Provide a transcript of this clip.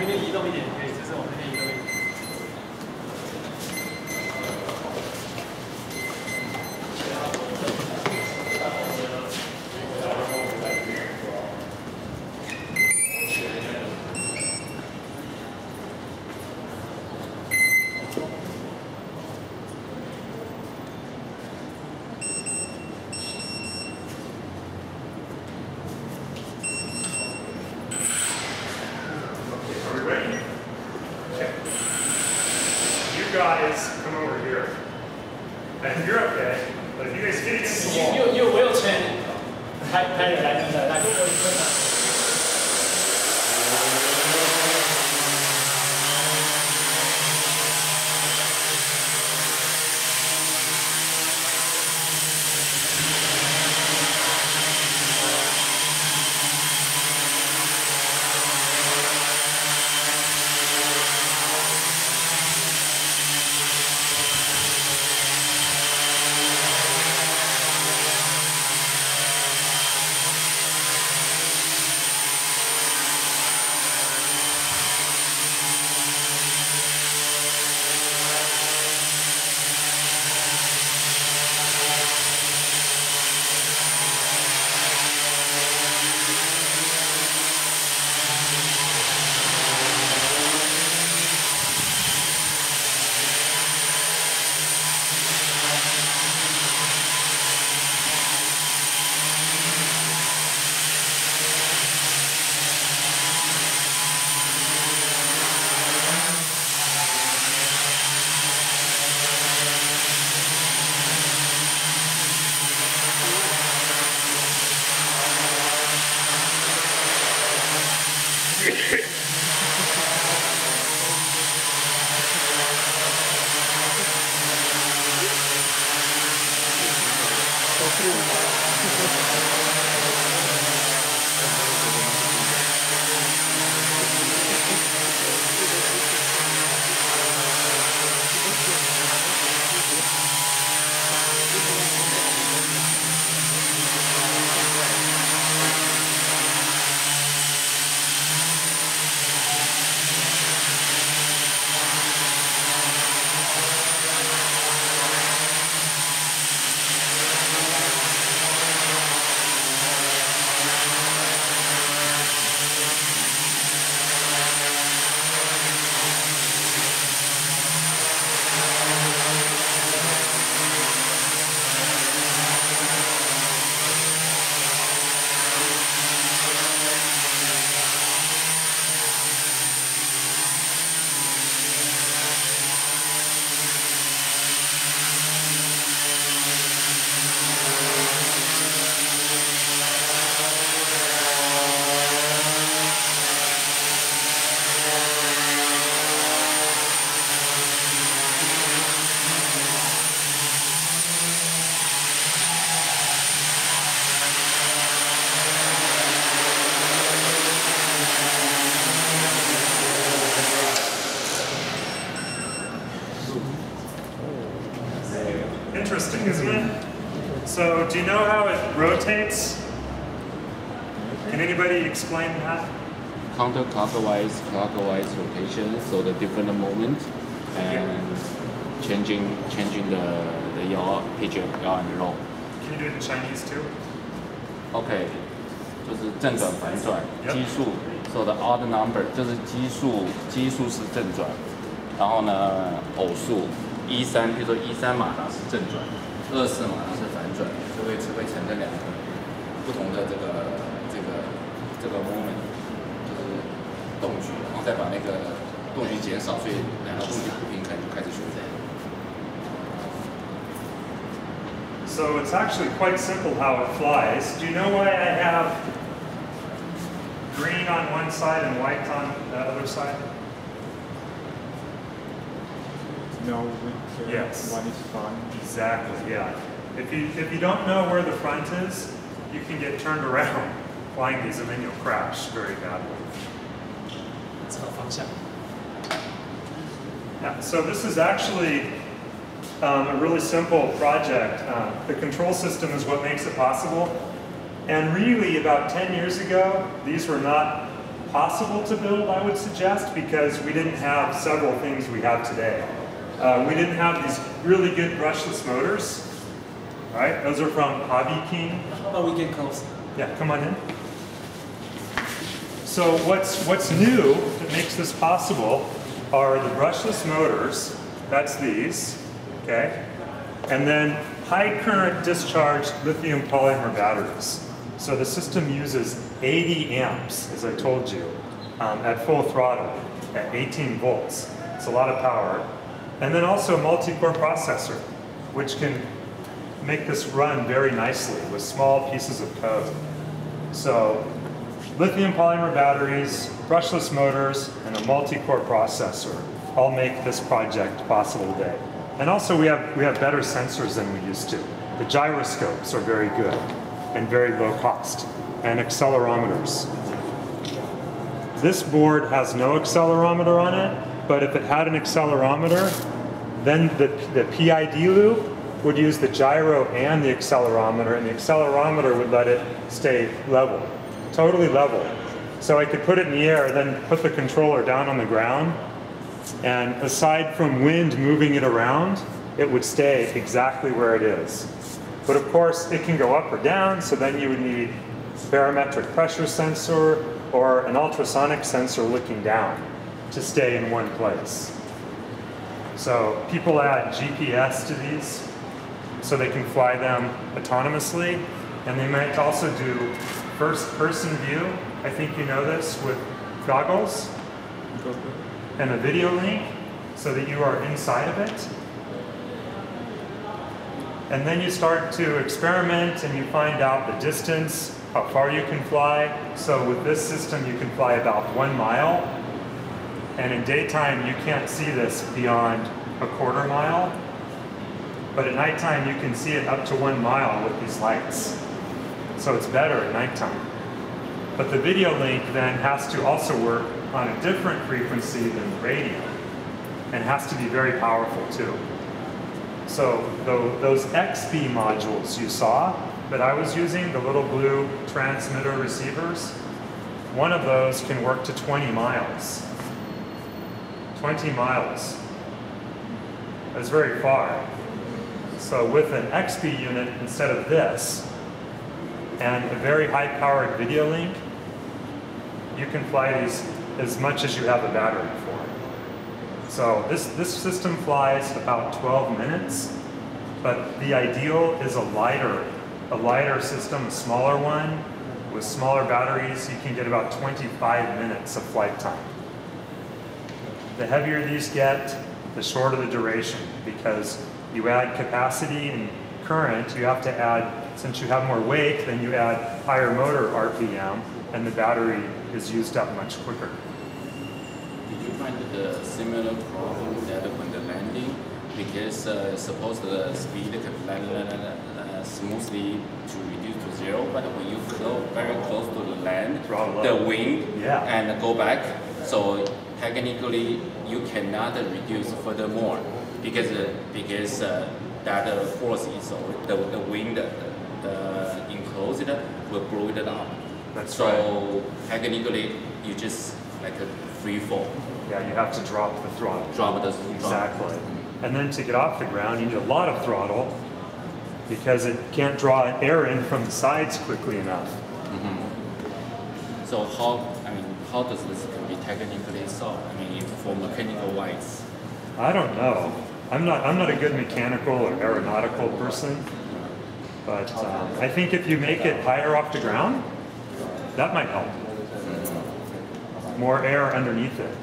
那边移动一点，可以，就是往那边移动一点。Guys, come over here. And you're okay, but if you guys get against the wall. 因为我有钱拍你来真的，来跟我一块拿。Interesting, isn't it? So, do you know how it rotates? Can anybody explain that? Counterclockwise rotation, so the different moment and changing the yaw, pitch, yaw and roll. Can you do it in Chinese too? OK， 就是正转反转，基数 ，so the odd number 就是基数是正转，然后呢偶数13，比如说13马达是正转，24马达是反转，就会呈现两个不同的这个 moment， 就是动距，然后再把那个动距减少，所以两个动距不平衡就开始旋转。 So it's actually quite simple how it flies. Do you know why I have green on one side and white on the other side? No, yes. One is front. Exactly, yeah. If you don't know where the front is, you can get turned around flying these and then you'll crash very badly. Yeah, so this is actually a really simple project. The control system is what makes it possible. And really, about 10 years ago, these were not impossible to build, I would suggest, because we didn't have several things we have today. We didn't have these really good brushless motors, right? Those are from Hobby King. Oh, we get close. Yeah, come on in. So what's new that makes this possible are the brushless motors. That's these, okay? And then high current discharge lithium polymer batteries. So the system uses 80 amps, as I told you, at full throttle, at 18 volts. It's a lot of power. And then also a multi-core processor, which can make this run very nicely with small pieces of code. So lithium polymer batteries, brushless motors, and a multi-core processor all make this project possible today. And also we have better sensors than we used to. The gyroscopes are very good and very low cost, and accelerometers. This board has no accelerometer on it, but if it had an accelerometer, then the PID loop would use the gyro and the accelerometer, and the accelerometer would let it stay level, totally level. So I could put it in the air, then put the controller down on the ground, and aside from wind moving it around, it would stay exactly where it is. But of course, it can go up or down, so then you would need a barometric pressure sensor or an ultrasonic sensor looking down to stay in one place. So people add GPS to these so they can fly them autonomously, and they might also do first-person view. I think you know this with goggles and a video link so that you are inside of it. And then you start to experiment and you find out the distance, how far you can fly. So with this system, you can fly about 1 mile. And in daytime, you can't see this beyond a 1/4 mile. But at nighttime, you can see it up to 1 mile with these lights. So it's better at nighttime. But the video link then has to also work on a different frequency than the radio, and has to be very powerful too. So those XB modules you saw that I was using, the little blue transmitter receivers, one of those can work to 20 miles. 20 miles. That's very far. So with an XB unit instead of this, and a very high-powered video link, you can fly these as much as you have a battery for. So this system flies about 12 minutes, but the ideal is a lighter system, a smaller one, with smaller batteries. You can get about 25 minutes of flight time. The heavier these get, the shorter the duration, because you add capacity and current, you have to add, since you have more weight, then you add higher motor RPM, and the battery is used up much quicker. Did you find the similar problem that when the landing, because suppose the speed can land smoothly to reduce to 0, but when you go very close to the land, the wind and go back, so technically you cannot reduce furthermore because that force is the wind enclosed will blow it up. That's so right. Technically you just like a free fall. Yeah, you have to drop the throttle. Exactly. And then to get off the ground, you need a lot of throttle because it can't draw air in from the sides quickly enough. Mm-hmm. So how does this can be technically solved? I mean, for mechanical wise. I don't know. I'm not a good mechanical or aeronautical person, but I think if you make it higher off the ground, that might help. More air underneath it.